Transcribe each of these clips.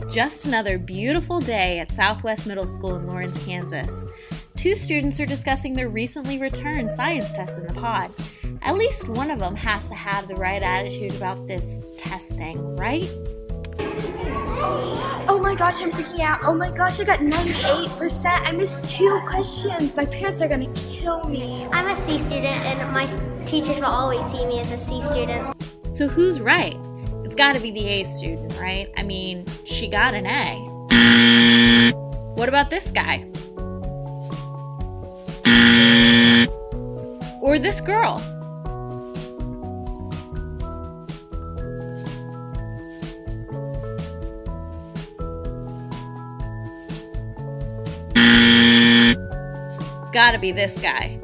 Just another beautiful day at Southwest Middle School in Lawrence, Kansas. Two students are discussing their recently returned science test in the pod. At least one of them has to have the right attitude about this test thing, right? Oh my gosh, I'm freaking out. Oh my gosh, I got 98%. I missed 2 questions. My parents are gonna kill me. I'm a C student and my teachers will always see me as a C student. So who's right? It's gotta be the A student, right? I mean, she got an A. What about this guy? Or this girl? Gotta be this guy.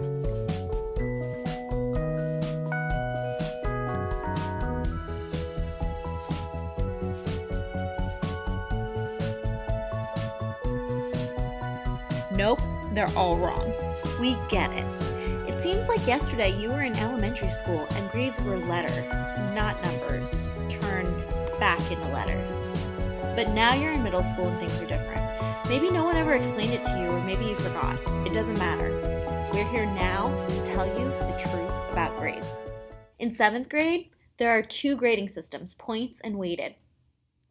Nope, they're all wrong. We get it. It seems like yesterday you were in elementary school and grades were letters, not numbers, turned back into letters. But now you're in middle school and things are different. Maybe no one ever explained it to you, or maybe you forgot. It doesn't matter. We're here now to tell you the truth about grades. In 7th grade, there are 2 grading systems, points and weighted.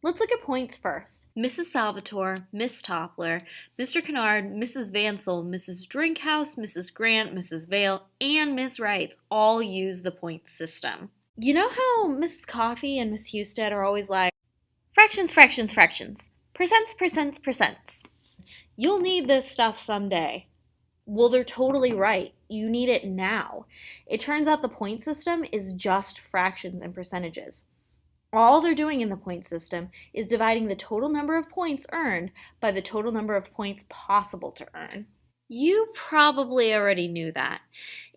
Let's look at points first. Mrs. Salvatore, Miss Toppler, Mr. Kennard, Mrs. Vansel, Mrs. Drinkhouse, Mrs. Grant, Mrs. Vale, and Miss Wrights all use the point system. You know how Mrs. Coffee and Miss Husted are always like, fractions, fractions, fractions, percents, percents, percents. You'll need this stuff someday. Well, they're totally right. You need it now. It turns out the point system is just fractions and percentages. All they're doing in the point system is dividing the total number of points earned by the total number of points possible to earn. You probably already knew that.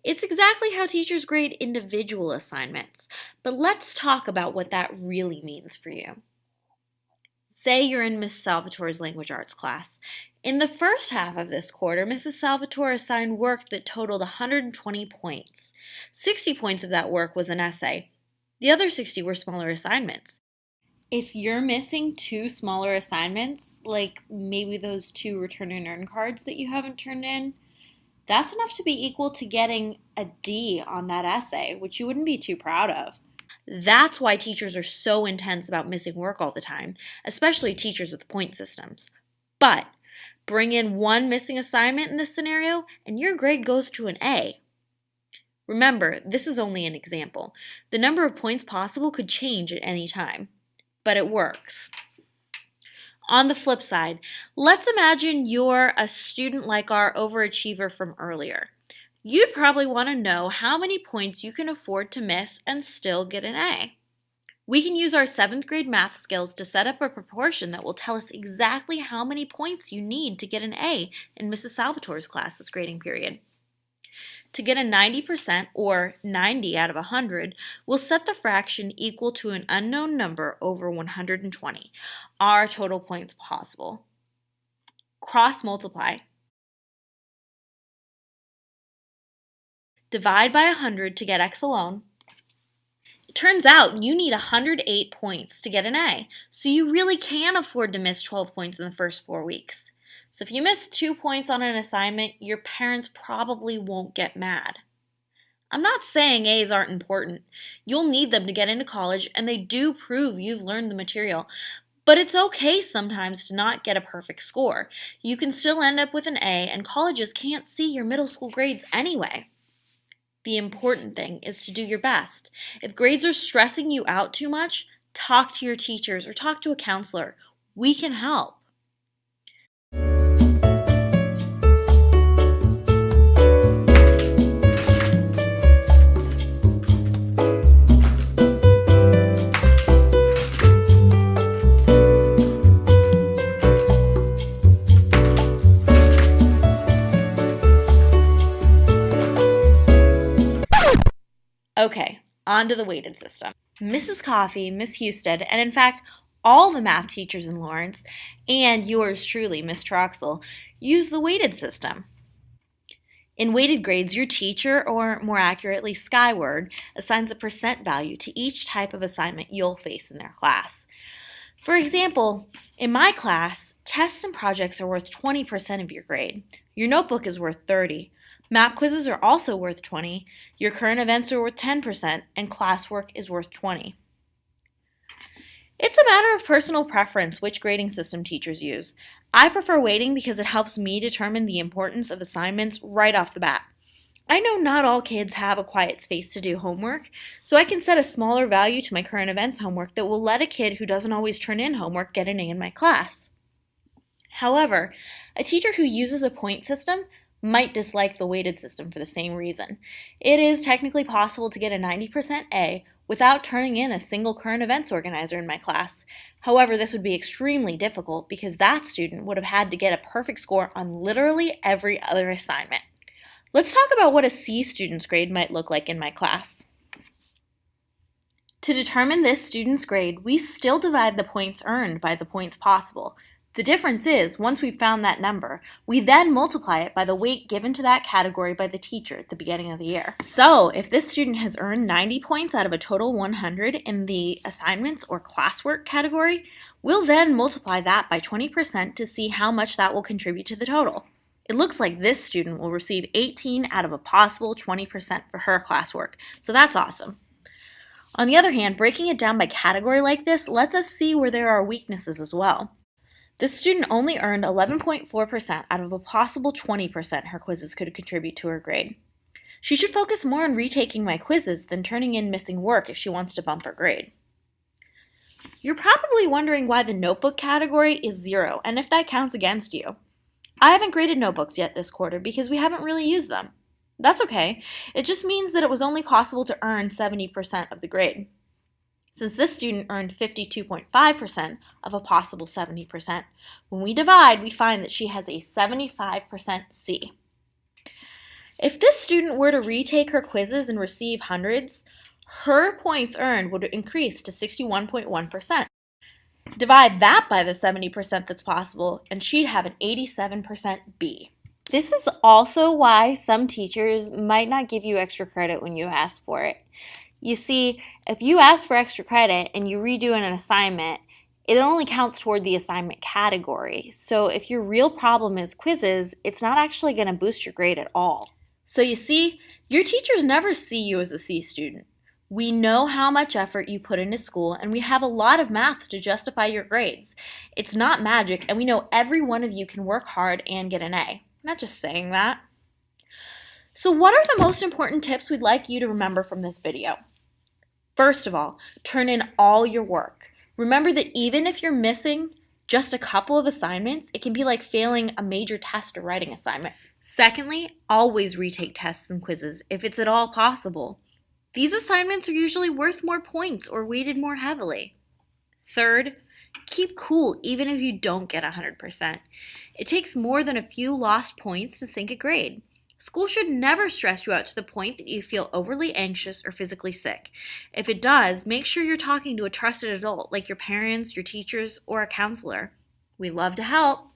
It's exactly how teachers grade individual assignments, but let's talk about what that really means for you. Say you're in Miss Salvatore's language arts class. In the first half of this quarter, Mrs. Salvatore assigned work that totaled 120 points. 60 points of that work was an essay. The other 60 were smaller assignments. If you're missing 2 smaller assignments, like maybe those 2 return and earn cards that you haven't turned in, that's enough to be equal to getting a D on that essay, which you wouldn't be too proud of. That's why teachers are so intense about missing work all the time, especially teachers with point systems. But bring in 1 missing assignment in this scenario, and your grade goes to an A. Remember, this is only an example. The number of points possible could change at any time, but it works. On the flip side, let's imagine you're a student like our overachiever from earlier. You'd probably want to know how many points you can afford to miss and still get an A. We can use our 7th grade math skills to set up a proportion that will tell us exactly how many points you need to get an A in Mrs. Salvatore's class this grading period. To get a 90% or 90 out of 100, we'll set the fraction equal to an unknown number over 120, our total points possible. Cross multiply. Divide by 100 to get x alone. It turns out you need 108 points to get an A, so you really can afford to miss 12 points in the first 4 weeks. So if you miss 2 points on an assignment, your parents probably won't get mad. I'm not saying A's aren't important. You'll need them to get into college, and they do prove you've learned the material. But it's okay sometimes to not get a perfect score. You can still end up with an A, and colleges can't see your middle school grades anyway. The important thing is to do your best. If grades are stressing you out too much, talk to your teachers or talk to a counselor. We can help. Okay, on to the weighted system. Mrs. Coffee, Miss Husted, and in fact, all the math teachers in Lawrence, and yours truly, Miss Troxel, use the weighted system. In weighted grades, your teacher, or more accurately, Skyward, assigns a percent value to each type of assignment you'll face in their class. For example, in my class, tests and projects are worth 20% of your grade. Your notebook is worth 30. Map quizzes are also worth 20. Your current events are worth 10%, and classwork is worth 20. It's a matter of personal preference which grading system teachers use. I prefer weighting because it helps me determine the importance of assignments right off the bat. I know not all kids have a quiet space to do homework, so I can set a smaller value to my current events homework that will let a kid who doesn't always turn in homework get an A in my class. However, a teacher who uses a point system might dislike the weighted system for the same reason. It is technically possible to get a 90% A without turning in a single current events organizer in my class. However, this would be extremely difficult because that student would have had to get a perfect score on literally every other assignment. Let's talk about what a C student's grade might look like in my class. To determine this student's grade, we still divide the points earned by the points possible. The difference is, once we've found that number, we then multiply it by the weight given to that category by the teacher at the beginning of the year. So, if this student has earned 90 points out of a total 100 in the assignments or classwork category, we'll then multiply that by 20% to see how much that will contribute to the total. It looks like this student will receive 18 out of a possible 20% for her classwork, so that's awesome. On the other hand, breaking it down by category like this lets us see where there are weaknesses as well. This student only earned 11.4% out of a possible 20% her quizzes could contribute to her grade. She should focus more on retaking my quizzes than turning in missing work if she wants to bump her grade. You're probably wondering why the notebook category is 0 and if that counts against you. I haven't graded notebooks yet this quarter because we haven't really used them. That's okay. It just means that it was only possible to earn 70% of the grade. Since this student earned 52.5% of a possible 70%, when we divide, we find that she has a 75% C. If this student were to retake her quizzes and receive hundreds, her points earned would increase to 61.1%. Divide that by the 70% that's possible, and she'd have an 87% B. This is also why some teachers might not give you extra credit when you ask for it. You see, if you ask for extra credit and you redo an assignment, it only counts toward the assignment category. So if your real problem is quizzes, it's not actually going to boost your grade at all. So you see, your teachers never see you as a C student. We know how much effort you put into school, and we have a lot of math to justify your grades. It's not magic, and we know every one of you can work hard and get an A. I'm not just saying that. So what are the most important tips we'd like you to remember from this video? First of all, turn in all your work. Remember that even if you're missing just a couple of assignments, it can be like failing a major test or writing assignment. Secondly, always retake tests and quizzes if it's at all possible. These assignments are usually worth more points or weighted more heavily. Third, keep cool even if you don't get 100%. It takes more than a few lost points to sink a grade. School should never stress you out to the point that you feel overly anxious or physically sick. If it does, make sure you're talking to a trusted adult like your parents, your teachers, or a counselor. We love to help.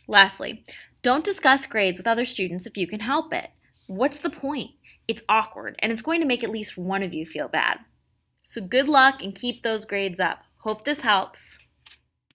Lastly, don't discuss grades with other students if you can help it. What's the point? It's awkward, and it's going to make at least one of you feel bad. So good luck and keep those grades up. Hope this helps.